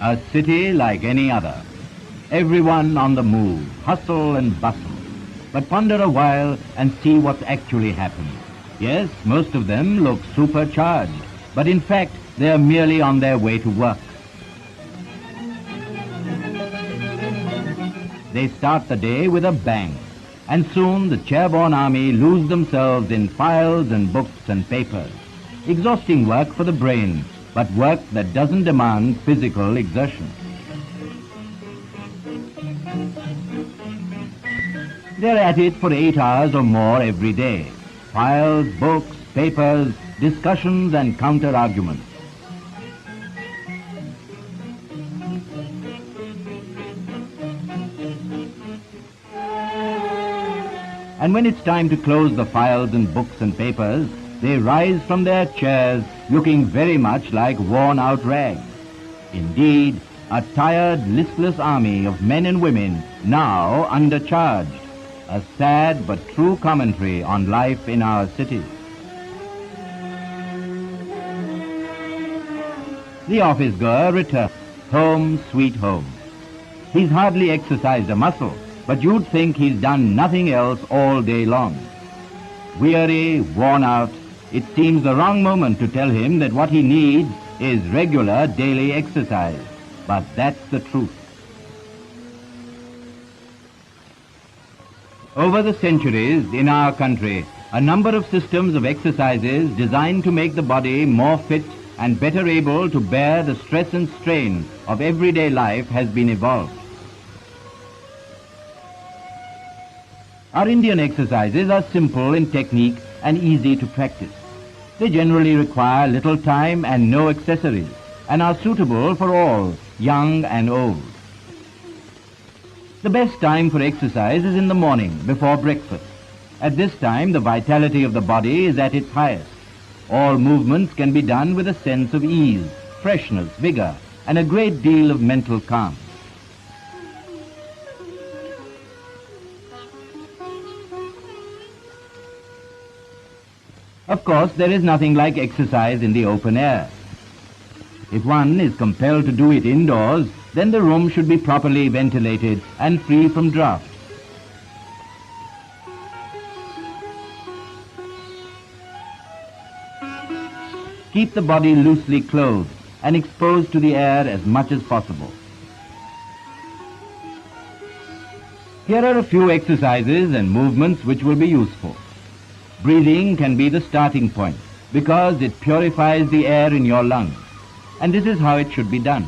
A city like any other. Everyone on the move, hustle and bustle. But ponder a while and see what's actually happened. Yes, most of them look supercharged, but in fact, they are merely on their way to work. They start the day with a bang, and soon the chairborne army lose themselves in files and books and papers. Exhausting work for the brain, but work that doesn't demand physical exertion. They're at it for 8 hours or more every day. Files, books, papers, discussions and counter-arguments. And when it's time to close the files and books and papers, they rise from their chairs looking very much like worn-out rags. Indeed, a tired, listless army of men and women now undercharged. A sad but true commentary on life in our cities. The office-goer returns. Home, sweet home. He's hardly exercised a muscle, but you'd think he's done nothing else all day long. Weary, worn out, it seems the wrong moment to tell him that what he needs is regular daily exercise. But that's the truth. Over the centuries in our country, a number of systems of exercises designed to make the body more fit and better able to bear the stress and strain of everyday life has been evolved. Our Indian exercises are simple in technique and easy to practice. They generally require little time and no accessories, and are suitable for all, young and old. The best time for exercise is in the morning, before breakfast. At this time, the vitality of the body is at its highest. All movements can be done with a sense of ease, freshness, vigor, and a great deal of mental calm. Of course, there is nothing like exercise in the open air. If one is compelled to do it indoors, then the room should be properly ventilated and free from draught. Keep the body loosely clothed and exposed to the air as much as possible. Here are a few exercises and movements which will be useful. Breathing can be the starting point because it purifies the air in your lungs, and this is how it should be done.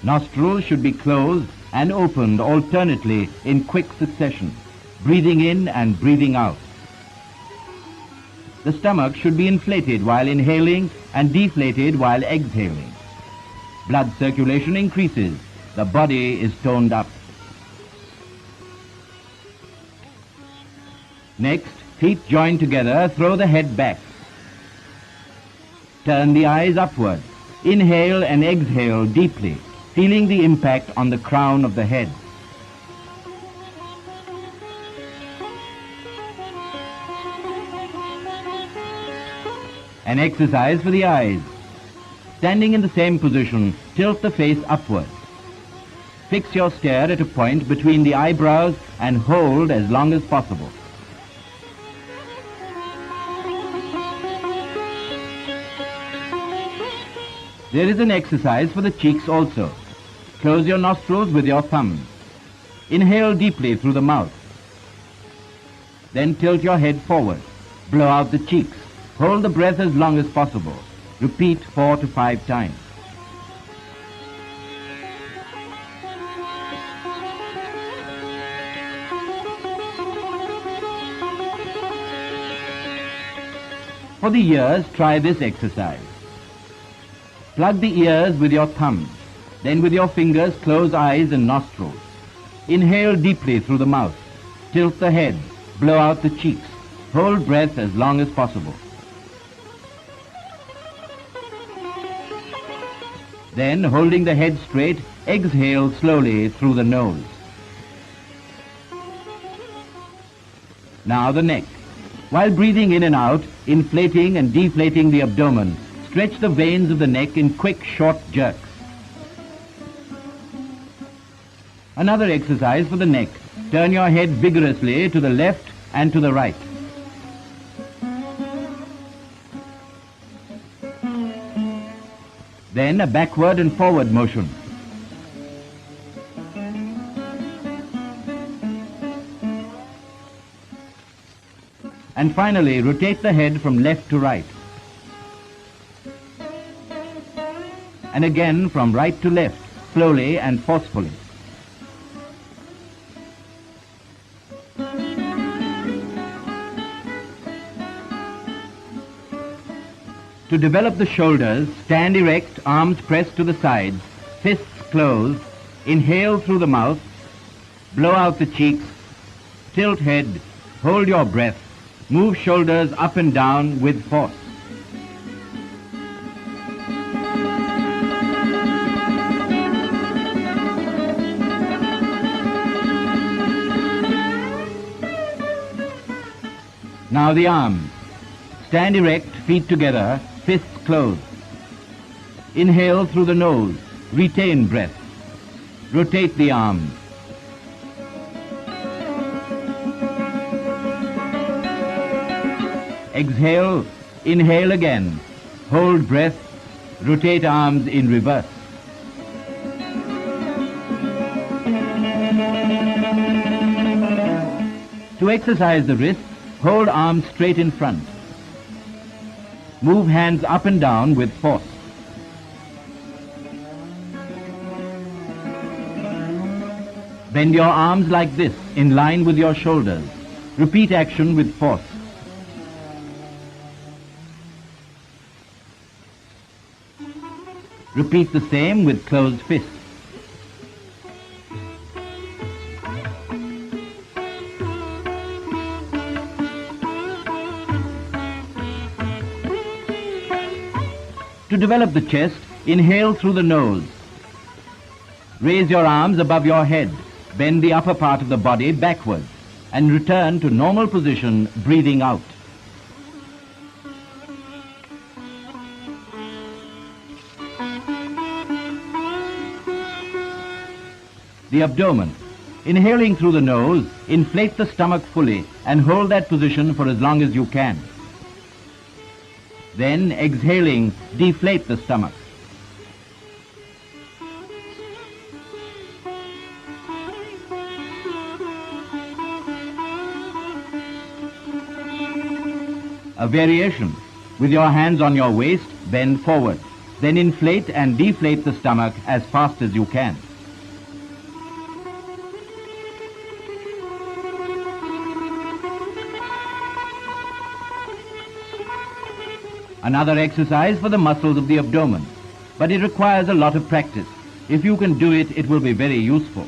Nostrils should be closed and opened alternately in quick succession, breathing in and breathing out. The stomach should be inflated while inhaling and deflated while exhaling. Blood circulation increases. The body is toned up. Next, feet joined together, throw the head back. Turn the eyes upward. Inhale and exhale deeply, feeling the impact on the crown of the head. An exercise for the eyes. Standing in the same position, tilt the face upward. Fix your stare at a point between the eyebrows and hold as long as possible. There is an exercise for the cheeks also. Close your nostrils with your thumbs. Inhale deeply through the mouth. Then tilt your head forward. Blow out the cheeks. Hold the breath as long as possible. Repeat 4 to 5 times. For the ears, try this exercise. Plug the ears with your thumbs. Then with your fingers, close eyes and nostrils. Inhale deeply through the mouth. Tilt the head. Blow out the cheeks. Hold breath as long as possible. Then, holding the head straight, exhale slowly through the nose. Now the neck. While breathing in and out, inflating and deflating the abdomen, stretch the veins of the neck in quick, short jerks. Another exercise for the neck. Turn your head vigorously to the left and to the right. Then a backward and forward motion. And finally, rotate the head from left to right. And again from right to left, slowly and forcefully. To develop the shoulders, stand erect, arms pressed to the sides, fists closed, inhale through the mouth, blow out the cheeks, tilt head, hold your breath, move shoulders up and down with force. Now the arms. Stand erect, feet together, fists closed. Inhale through the nose, retain breath. Rotate the arms. Exhale, inhale again. Hold breath, rotate arms in reverse. To exercise the wrists, hold arms straight in front. Move hands up and down with force. Bend your arms like this, in line with your shoulders. Repeat action with force. Repeat the same with closed fists. To develop the chest, inhale through the nose. Raise your arms above your head. Bend the upper part of the body backwards and return to normal position, breathing out. The abdomen. Inhaling through the nose, inflate the stomach fully and hold that position for as long as you can. Then, exhaling, deflate the stomach. A variation. With your hands on your waist, bend forward. Then inflate and deflate the stomach as fast as you can. Another exercise for the muscles of the abdomen, but it requires a lot of practice. If you can do it, it will be very useful.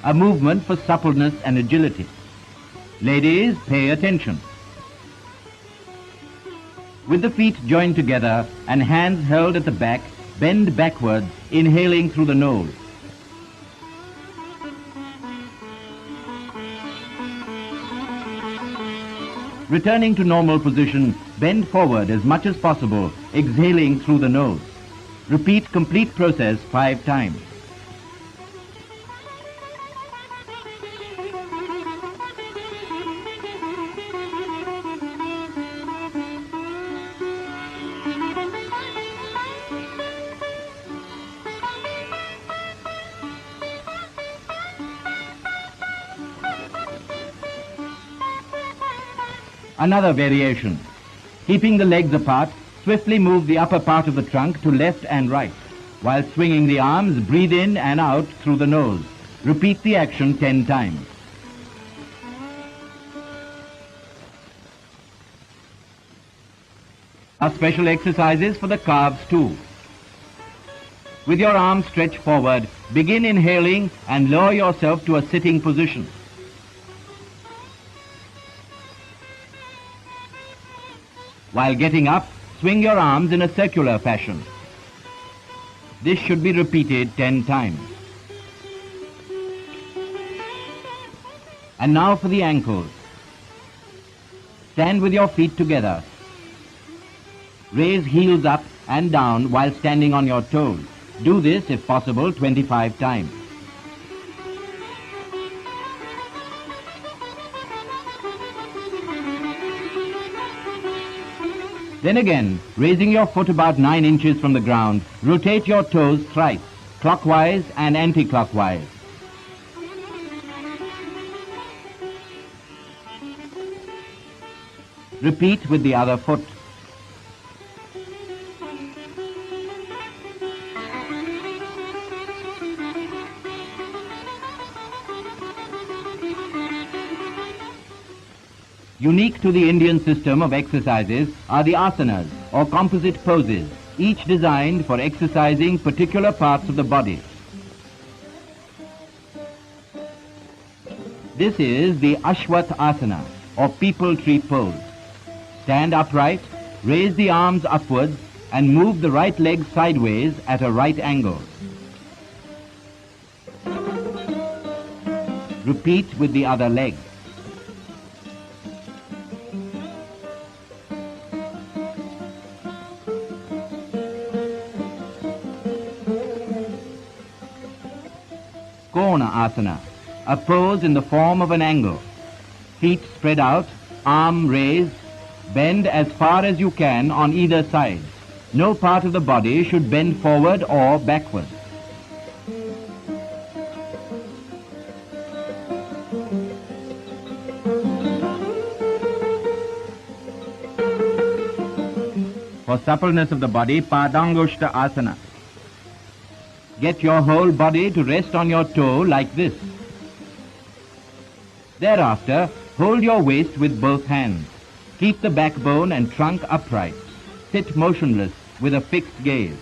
A movement for suppleness and agility. Ladies, pay attention. With the feet joined together and hands held at the back, bend backwards, inhaling through the nose. Returning to normal position, bend forward as much as possible, exhaling through the nose. Repeat complete process 5 times. Another variation. Keeping the legs apart, swiftly move the upper part of the trunk to left and right. While swinging the arms, breathe in and out through the nose. Repeat the action 10 times. Are special exercises for the calves too. With your arms stretched forward, begin inhaling and lower yourself to a sitting position. While getting up, swing your arms in a circular fashion. This should be repeated 10 times. And now for the ankles. Stand with your feet together. Raise heels up and down while standing on your toes. Do this, if possible, 25 times. Then again, raising your foot about 9 inches from the ground, rotate your toes thrice, clockwise and anti-clockwise. Repeat with the other foot. Unique to the Indian system of exercises are the asanas, or composite poses, each designed for exercising particular parts of the body. This is the Ashwat asana, or people tree pose. Stand upright, raise the arms upwards, and move the right leg sideways at a right angle. Repeat with the other leg. Kona asana, a pose in the form of an angle. Feet spread out, arm raised, bend as far as you can on either side. No part of the body should bend forward or backward. For suppleness of the body, Padangushta asana. Get your whole body to rest on your toe like this. Thereafter, hold your waist with both hands. Keep the backbone and trunk upright. Sit motionless with a fixed gaze.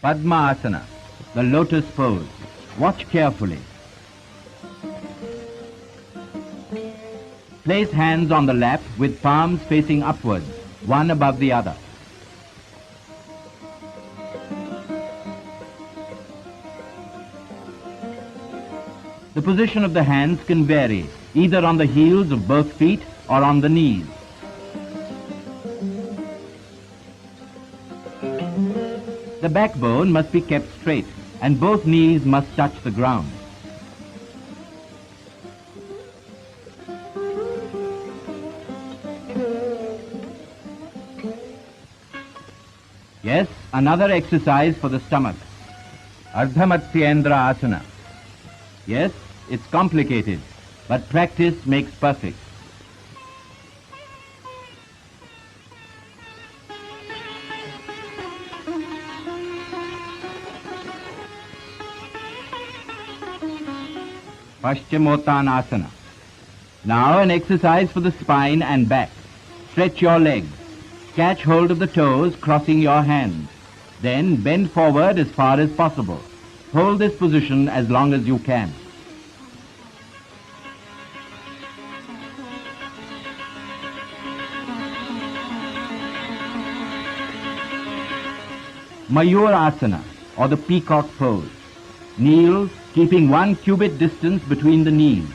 Padma-asana, the lotus pose. Watch carefully. Place hands on the lap with palms facing upwards, one above the other. The position of the hands can vary, either on the heels of both feet or on the knees. The backbone must be kept straight, and both knees must touch the ground. Yes, another exercise for the stomach. Ardhamatsyendra asana. Yes, it's complicated, but practice makes perfect. Paschimottanasana. Now an exercise for the spine and back. Stretch your legs. Catch hold of the toes, crossing your hands. Then bend forward as far as possible. Hold this position as long as you can. Mayurasana, or the peacock pose. Kneel, keeping 1 cubit distance between the knees.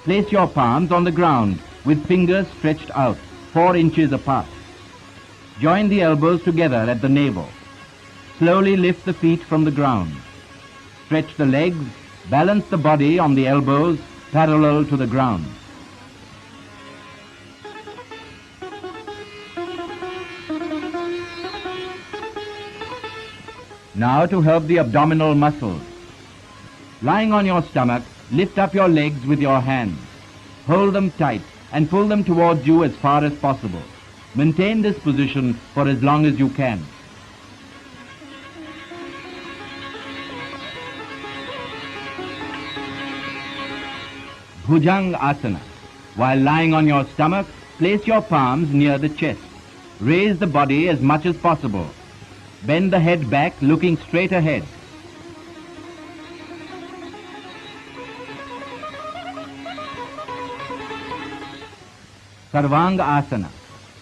Place your palms on the ground with fingers stretched out, 4 inches apart. Join the elbows together at the navel. Slowly lift the feet from the ground. Stretch the legs, balance the body on the elbows parallel to the ground. Now to help the abdominal muscles. Lying on your stomach, lift up your legs with your hands. Hold them tight and pull them towards you as far as possible. Maintain this position for as long as you can. Bhujang asana. While lying on your stomach, place your palms near the chest. Raise the body as much as possible. Bend the head back, looking straight ahead. Sarvanga asana.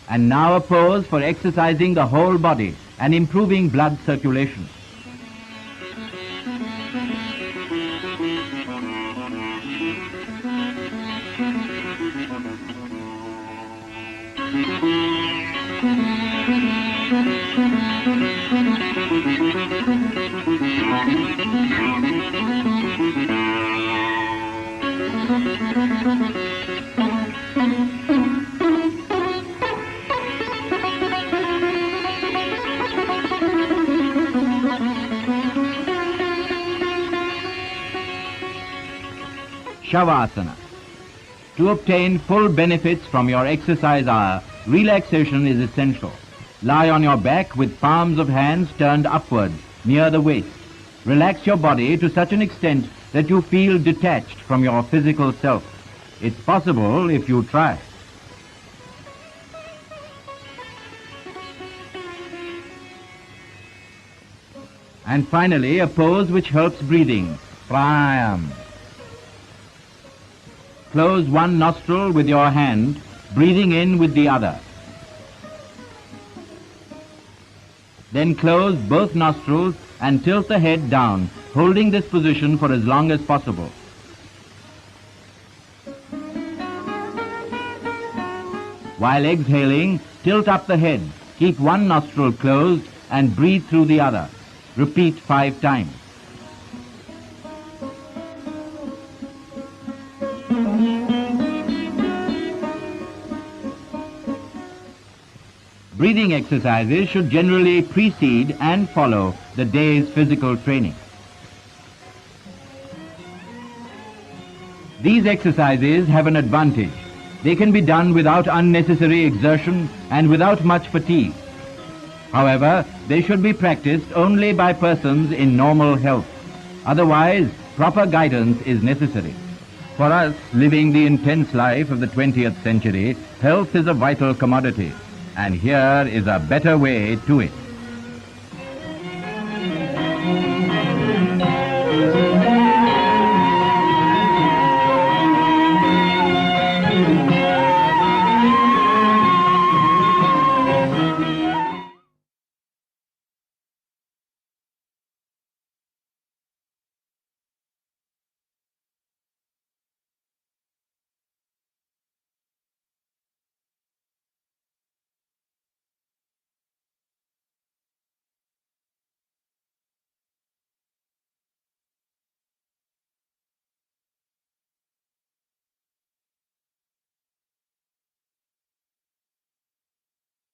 And now a pose for exercising the whole body and improving blood circulation. Shavasana. To obtain full benefits from your exercise hour, relaxation is essential. Lie on your back with palms of hands turned upwards, near the waist. Relax your body to such an extent that you feel detached from your physical self. It's possible if you try. And finally, a pose which helps breathing, pranayama. Close one nostril with your hand, breathing in with the other. Then close both nostrils and tilt the head down, holding this position for as long as possible. While exhaling, tilt up the head, keep one nostril closed and breathe through the other. Repeat 5 times. Breathing exercises should generally precede and follow the day's physical training. These exercises have an advantage. They can be done without unnecessary exertion and without much fatigue. However, they should be practiced only by persons in normal health. Otherwise, proper guidance is necessary. For us, living the intense life of the 20th century, health is a vital commodity. And here is a better way to it.